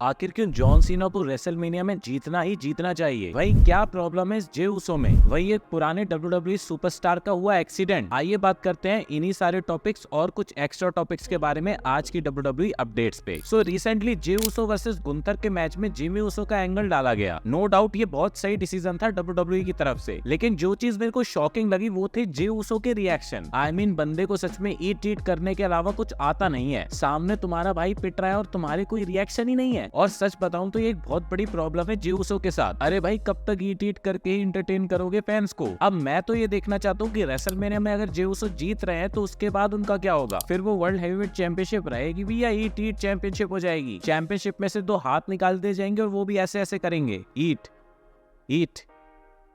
आखिर क्यों John Cena को रेसलमेनिया में जीतना ही जीतना चाहिए? वही क्या प्रॉब्लम है जे उसो में? वही एक पुराने WWE सुपरस्टार का हुआ एक्सीडेंट? आइए बात करते हैं इन्हीं सारे टॉपिक्स और कुछ एक्स्ट्रा टॉपिक्स के बारे में आज की WWE अपडेट्स पे। सो रिसेंटली जे उसो वर्सेस गुंथर के मैच में जिमी उसो का एंगल डाला गया। नो डाउट ये बहुत सही डिसीजन था WWE की तरफ से, लेकिन जो चीज मेरे को शॉकिंग लगी वो थे जे उसो के रिएक्शन। आई मीन बंदे को सच में ईट ईट करने के अलावा कुछ आता नहीं है। सामने तुम्हारा भाई पिट रहा है और तुम्हारे कोई रिएक्शन ही नहीं है। और सच बताऊं तो ये एक बहुत बड़ी प्रॉब्लम है जे उसो के साथ। अरे भाई कब तक ईट ईट करके ही इंटरटेन करोगे फैंस को? अब मैं तो ये देखना चाहता हूँ कि रेसलमेनिया में अगर जे उसो जीत रहे हैं तो उसके बाद उनका क्या होगा? फिर वो वर्ल्ड हैवीवेट चैंपियनशिप रहेगी भी या ईट ईट चैंपियनशिप हो जाएगी? चैंपियनशिप में से दो हाथ निकाल दिए जाएंगे और वो भी ऐसे ऐसे करेंगे, ईट ईट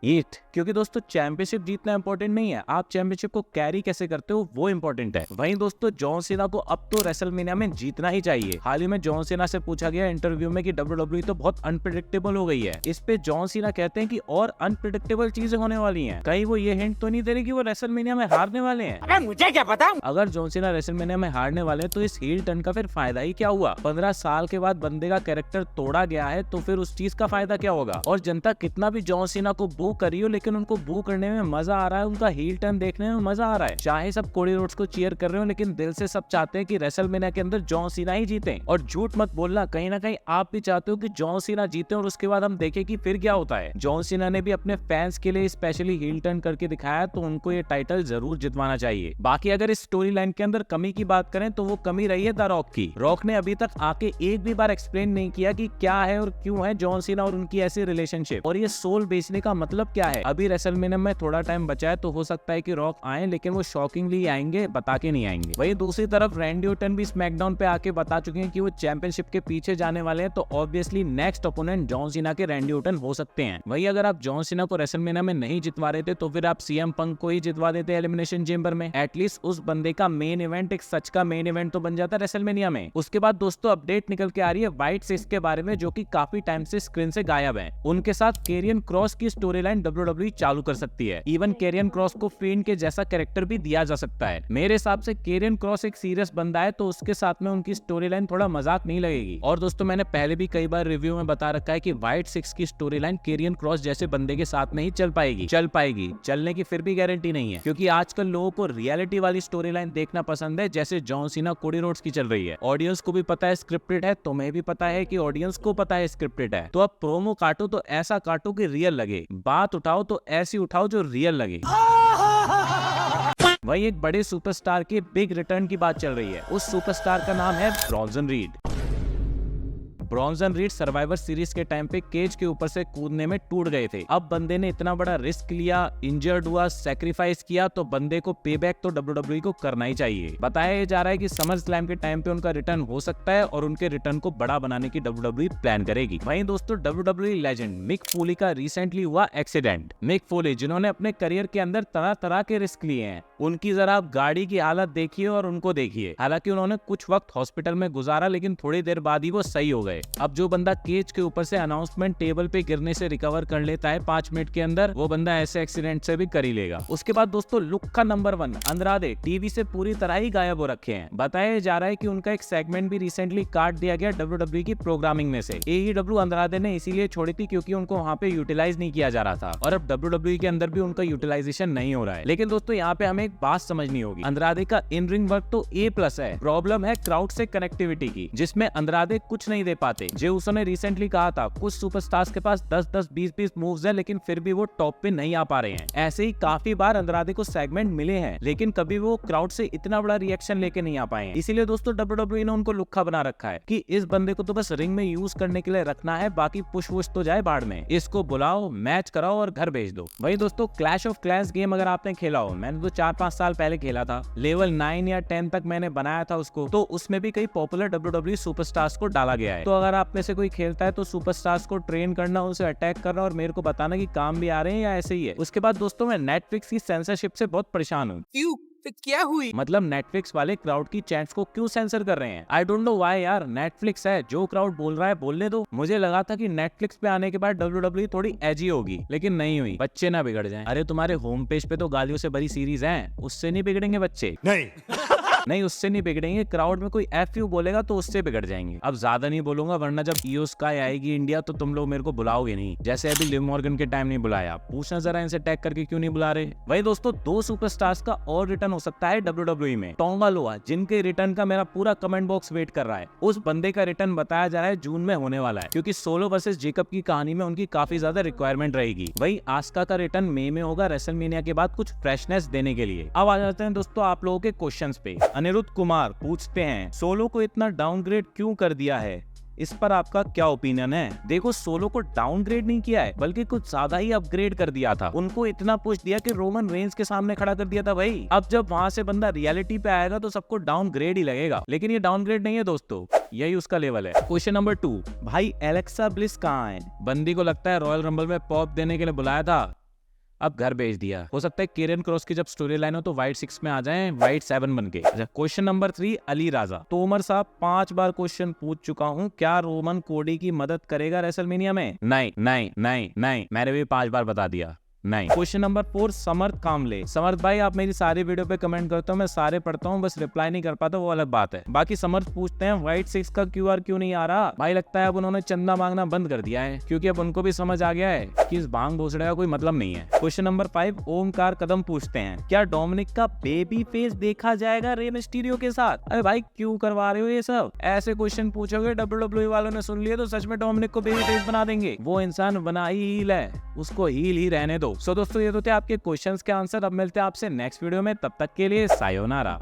ईट। क्योंकि दोस्तों चैंपियनशिप जीतना इंपॉर्टेंट नहीं है, आप चैंपियनशिप को कैरी कैसे करते हो वो इंपॉर्टेंट है। वहीं दोस्तों जॉन सीना को अब तो रेसलमेनिया में जीतना ही चाहिए। हाल ही में जॉन सीना से पूछा गया इंटरव्यू में कि WWE तो बहुत अनप्रेडिक्टेबल हो गई है। इस पे जॉन सीना कहते हैं कि और अनप्रेडिक्टेबल चीजें होने वाली हैं। कहीं वो ये हिंट तो नहीं दे रही कि वो रेसलमेनिया में हारने वाले हैं? अरे मुझे क्या पता। अगर जॉन सीना रेसलमेनिया में हारने वाले हैं तो इस हील टर्न का फिर फायदा ही क्या हुआ? 15 साल के बाद बंदे का कैरेक्टर तोड़ा गया है तो फिर उस चीज का फायदा क्या होगा? और जनता कितना भी जॉन सीना को बू करी हो, लेकिन उनको बू करने में मजा आ रहा है, उनका हील टर्न देखने में मजा आ रहा है। चाहे सब कोडी रोड्स को चीयर कर रहे हो, लेकिन दिल से सब चाहते हैं कि रेसलमेनिया के अंदर जॉन सीना ही जीते। और झूठ मत बोलना, कहीं ना कहीं आप भी चाहते हो कि जॉन सीना जीते और उसके बाद हम देखें कि फिर क्या होता है। जॉन सीना ने भी अपने फैंस के लिए स्पेशली हील टर्न करके दिखाया, तो उनको ये टाइटल जरूर जितवाना चाहिए। बाकी अगर इस स्टोरी लाइन के अंदर कमी की बात करें तो वो कमी रही है द रॉक की। रॉक ने अभी तक आके एक भी बार एक्सप्लेन नहीं किया कि क्या है और क्यों है जॉन सीना और उनकी ऐसी रिलेशनशिप, और ये सोल बेचने का मतलब क्या है। अभी रेसलमेनिया में थोड़ा टाइम बचा है तो हो सकता है कि रॉक आए, लेकिन वो शॉकिंगली आएंगे, बता के नहीं आएंगे। वहीं दूसरी तरफ रैंडी ऑर्टन भी स्मैकडाउन पे आके बता चुके हैं कि वो चैंपियनशिप के पीछे जाने वाले हैं, तो obviously next opponent John Cena के रैंडी ऑर्टन हो सकते हैं। वहीं अगर आप जॉन सीना को रेसलमेनिया में नहीं जितवा रहे थे तो फिर आप सीएम पंक को ही जितवा देते एलिमिनेशन चेंबर में। एटलीस्ट उस बंदे का मेन इवेंट एक सच का मेन इवेंट तो बन जाता है रेसलमेनिया में। उसके बाद दोस्तों अपडेट निकल के आ रही है व्हाइट सिक्स के बारे में, जो कि काफी टाइम से स्क्रीन से गायब है। उनके साथ कैरियन क्रॉस की स्टोरी लाइन WWE चालू कर सकती है। इवन कैरियन क्रॉस को फिend के जैसा कैरेक्टर भी दिया जा सकता है। मेरे हिसाब से कैरियन क्रॉस एक सीरियस बंदा है, तो उसके साथ में उनकी स्टोरी लाइन थोड़ा मजाक नहीं लगेगी। और दोस्तों मैंने पहले भी कई बार रिव्यू में बता रखा है कि व्हाइट सिक्स की स्टोरी लाइन कैरियन क्रॉस जैसे बंदे के साथ में ही चल पाएगी। चलने की फिर भी गारंटी नहीं है, क्योंकि आजकल लोगों को रियलिटी वाली स्टोरी लाइन देखना पसंद है, जैसे जॉन सीना कोडी रोड्स की चल रही है। ऑडियंस को भी पता है स्क्रिप्टेड है, तुम्हें भी पता है कि ऑडियंस को पता है स्क्रिप्टेड है। तो अब प्रोमो काटो तो ऐसा काटो कि रियल लगे, बात उठाओ तो ऐसी उठाओ जो रियल लगे। वही एक बड़े सुपरस्टार के बिग रिटर्न की बात चल रही है। उस सुपरस्टार का नाम है ब्रॉन्जन रीड। ब्रॉन्जन रीड सर्वाइवर सीरीज के टाइम पे केज के ऊपर से कूदने में टूट गए थे। अब बंदे ने इतना बड़ा रिस्क लिया, इंजर्ड हुआ, सैक्रिफाइस किया, तो बंदे को पे बैक तो WWE को करना ही चाहिए। बताया जा रहा है कि समर स्लैम के टाइम पे उनका रिटर्न हो सकता है और उनके रिटर्न को बड़ा बनाने की WWE प्लान करेगी। वहीं दोस्तों WWE लेजेंड मिक फोली का रिसेंटली हुआ एक्सीडेंट। मिक फोली जिन्होंने अपने करियर के अंदर तरह तरह के रिस्क लिए हैं, उनकी जरा आप गाड़ी की हालत देखिए और उनको देखिए। हालांकि उन्होंने कुछ वक्त हॉस्पिटल में गुजारा, लेकिन थोड़ी देर बाद ही वो सही हो गए। अब जो बंदा केज के ऊपर से अनाउंसमेंट टेबल पे गिरने से रिकवर कर लेता है 5 मिनट के अंदर, वो बंदा ऐसे एक्सीडेंट से भी कर ही लेगा। उसके बाद दोस्तों लुक का नंबर 1 अंद्रादे टीवी से पूरी तरह ही गायब हो रखे हैं। बताया जा रहा है कि उनका एक सेगमेंट भी रिसेंटली काट दिया गया WWE की प्रोग्रामिंग में से। AEW अंद्रादे ने इसीलिए छोड़ी थी क्योंकि उनको वहाँ पे यूटिलाइज नहीं किया जा रहा था, और अब WWE के अंदर भी उनका यूटिलाइजेशन नहीं हो रहा है। लेकिन दोस्तों यहाँ पे हमें एक बात समझनी होगी, अंद्रादे का इन रिंग वर्क तो A+ है, प्रॉब्लम है क्राउड से कनेक्टिविटी की, जिसमें अंद्रादे कुछ नहीं दे पाते। जे उसने रिसेंटली कहा था कुछ सुपरस्टार्स के पास 10-10, 20-20 मूव्स हैं, लेकिन फिर भी वो टॉप पे नहीं आ पा रहे हैं। ऐसे ही काफी बार अंद्रादे को सेगमेंट मिले हैं, लेकिन कभी वो क्राउड से इतना बड़ा रिएक्शन लेके नहीं आ पाए हैं। इसीलिए दोस्तों WWE ने उनको लुक्खा बना रखा है कि इस बंदे को तो बस रिंग में यूज करने के लिए रखना है, बाकी पुश वुश तो जाए बाढ़ में। इसको बुलाओ, मैच कराओ और घर भेज दो। वही दोस्तों क्लैश ऑफ क्लैंस गेम अगर आपने खेला हो, मैंने तो 4-5 साल पहले खेला था, लेवल 9 या 10 तक मैंने बनाया था उसको, तो उसमें भी कई पॉपुलर WWE सुपरस्टार्स को डाला गया है। तो अगर आप में से कोई खेलता है तो सुपरस्टार्स को ट्रेन करना, उनसे अटैक करना और मेरे को बताना कि काम भी आ रहे हैं या ऐसे ही है। उसके बाद दोस्तों मैं नेटफ्लिक्स की सेंसरशिप से बहुत परेशान हूँ। फिर क्या हुई? मतलब नेटफ्लिक्स वाले क्राउड की चैट्स को क्यों सेंसर कर रहे हैं? आई डोंट नो व्हाई यार। नेटफ्लिक्स है, जो क्राउड बोल रहा है बोलने दो। मुझे लगा था कि नेटफ्लिक्स पे आने के बाद WWE थोड़ी एजी होगी, लेकिन नहीं हुई। बच्चे ना बिगड़ जाएं। अरे तुम्हारे होम पेज पे तो गालियों से भरी सीरीज हैं, उससे नहीं बिगड़ेंगे बच्चे। नहीं। नहीं, उससे नहीं बिगड़ेंगे, क्राउड में कोई FU बोलेगा तो उससे बिगड़ जाएंगे। अब ज्यादा नहीं बोलूंगा वरना जब ईओ स्काई आएगी इंडिया तो तुम लोग मेरे को बुलाओगे नहीं, जैसे अभी लिव मॉर्गन के टाइम नहीं बुलाया। पूछना जरा इनसे टैग करके क्यों नहीं बुला रहे। वही दोस्तों, 2 सुपरस्टार्स का और रिटर्न हो सकता है WWE में। टोंगा लोआ, जिनके रिटर्न का मेरा पूरा कमेंट बॉक्स वेट कर रहा है, उस बंदे का रिटर्न बताया जा रहा है जून में होने वाला है, क्योंकि सोलो वर्सेस जेकब की कहानी में उनकी काफी ज्यादा रिक्वायरमेंट रहेगी। वही आस्का का रिटर्न मई में होगा रेसलमेनिया के बाद कुछ फ्रेशनेस देने के लिए। अब आ जाते हैं दोस्तों आप लोगों के क्वेश्चंस पे। अनिरुद्ध कुमार पूछते हैं सोलो को इतना डाउनग्रेड क्यों कर दिया है, इस पर आपका क्या ओपिनियन है। देखो, सोलो को डाउनग्रेड नहीं किया है बल्कि कुछ ज्यादा ही अपग्रेड कर दिया था। उनको इतना पुश दिया कि रोमन रेंज के सामने खड़ा कर दिया था भाई। अब जब वहां से बंदा रियलिटी पे आएगा तो सबको डाउनग्रेड ही लगेगा, लेकिन ये डाउनग्रेड नहीं है दोस्तों, यही उसका लेवल है। क्वेश्चन नंबर 2, भाई एलेक्सा ब्लिस कहाँ है। बंदी को लगता है रॉयल रंबल में पॉप देने के लिए बुलाया था, अब घर भेज दिया। हो सकता है केरन क्रॉस की जब स्टोरी लाइन हो तो वाइट 6 में आ जाएं, वाइट 7 बन के। क्वेश्चन नंबर 3, अली राजा। तोमर साहब 5 बार क्वेश्चन पूछ चुका हूँ, क्या रोमन कोडी की मदद करेगा रेसलमेनिया में। नहीं नहीं नहीं नहीं, मैंने भी 5 बार बता दिया नहीं। क्वेश्चन नंबर 4, समर्थ कामले। समर्थ भाई, आप मेरी सारी वीडियो पे कमेंट करते हो, मैं सारे पढ़ता हूँ, बस रिप्लाई नहीं कर पाता, वो अलग बात है। बाकी समर्थ पूछते हैं व्हाइट 6 का QR क्यों नहीं आ रहा। भाई लगता है अब उन्होंने चंदा मांगना बंद कर दिया है, क्योंकि अब उनको भी समझ आ गया है कि इस भांग भोसड़े का कोई मतलब नहीं है। क्वेश्चन नंबर 5, ओमकार कदम पूछते हैं क्या डोमिनिक का बेबी फेस देखा जाएगा रे मिस्टीरियो के साथ। अरे भाई क्यों करवा रहे हो ये सब, ऐसे क्वेश्चन पूछोगे WWE वालों ने सुन लिया तो सच में डोमिनिक को बेबी फेस बना देंगे। वो इंसान बना ही हील है, उसको हील ही रहने दो। सो दोस्तों, ये तो थे आपके क्वेश्चंस के आंसर। अब मिलते हैं आपसे नेक्स्ट वीडियो में, तब तक के लिए सायोनारा।